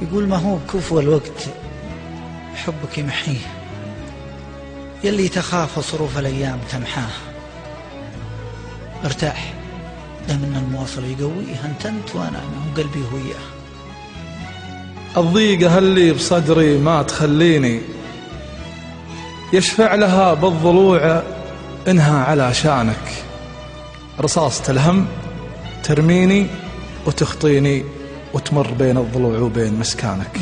يقول ما هو بكفو الوقت حبك يمحيه، يلي تخاف صروف الأيام تمحاه. ارتاح دام ان المواصل يقويه، انت وانا وقلبي وياه. الضيقة اللي بصدري ما تخليني يشفع لها بالضلوع إنها على شانك. رصاصة الهم ترميني وتخطيني وتمر بين الضلوع وبين مسكانك.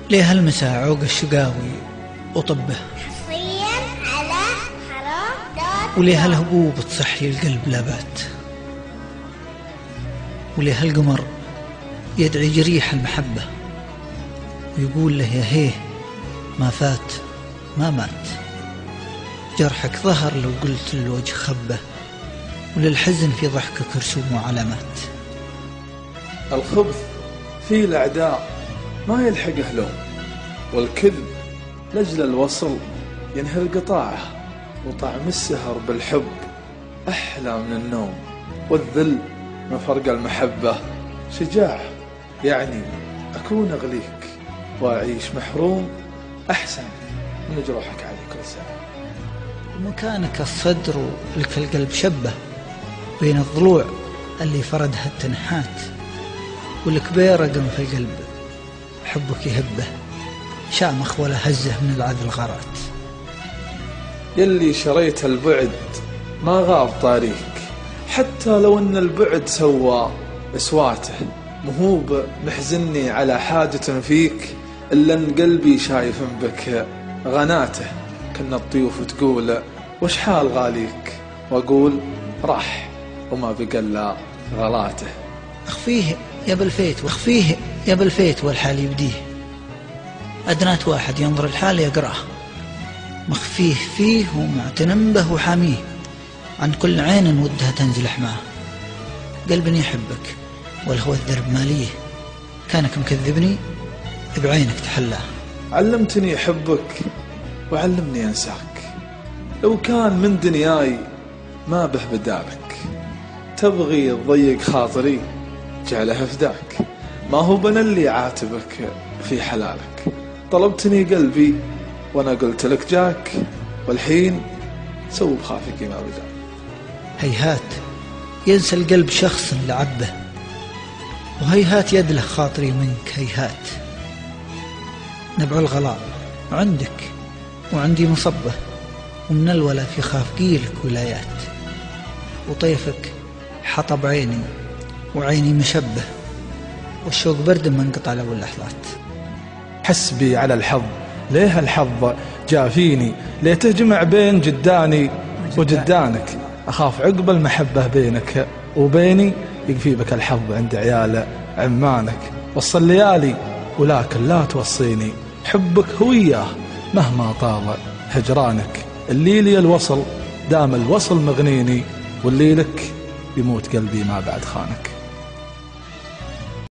ليه هالمساء عوق الشقاوي وطبه، وليه هالهبوب تصحي القلب لابات، وليه هالقمر يدعي جريح المحبة ويقول له يا هيه ما فات ما مات. جرحك ظهر لو قلت الوجه خبه، وللحزن في ضحكك رسوم وعلامات. الخبث في الأعداء ما يلحقه لوم، والكذب لجل الوصل ينهي قطاعه. وطعم السهر بالحب أحلى من النوم، والذل من فرق المحبة شجاعة. يعني أكون أغليك وأعيش محروم أحسن من جروحك علي كل ساعة. ومكانك الصدر ولك القلب شبه بين الضلوع اللي فردها التنحات، والكبير رقم في القلب حبك يهبه شامخ ولا هزه من العذل غارات. يلي شريت البعد ما غاب طاريك، حتى لو ان البعد سوى اسواته. مهوب محزني على حاجة فيك، إلا ان قلبي شايف بك غناته. كنا الضيوف تقول وش حال غاليك، واقول راح وما بقى غلاته. اخفيه يا بالفيت واخفيه يا بالفيت والحال يبديه، أدنات واحد ينظر الحال يقرأه، مخفيه فيه ومعتنم به وحاميه، عن كل عين ودها تنزل حماه. قلب يحبك والهوى الدرب ماليه، كانك مكذبني بعينك تحلاه. علمتني أحبك وعلمني أنساك، لو كان من دنياي ما به بدالك. تبغي تضيق خاطري جعلها فداك، ما هو بنا اللي عاتبك في حلالك. طلبتني قلبي وانا قلت لك جاك، والحين سو بخافك ما بدال. هيهات ينسى القلب شخص لعبه، وهيهات يدله خاطري منك. هيهات نبع الغلاء عندك وعندي مصبه، ومن الولا في خافقيلك ولايات. وطيفك حطب عيني وعيني مشبه، والشوق برد ما انقطع له اللحظات. حسبي على الحظ، ليه الحظ جافيني، ليه تجمع بين جداني وجدانك. أخاف عقب المحبة بينك وبيني، يقفي بك الحظ عند عيال عمانك. وصل الليالي ولكن لا توصيني، حبك هوياه مهما طال هجرانك. اللي لي الوصل دام الوصل مغنيني، واللي لك يموت قلبي ما بعد خانك.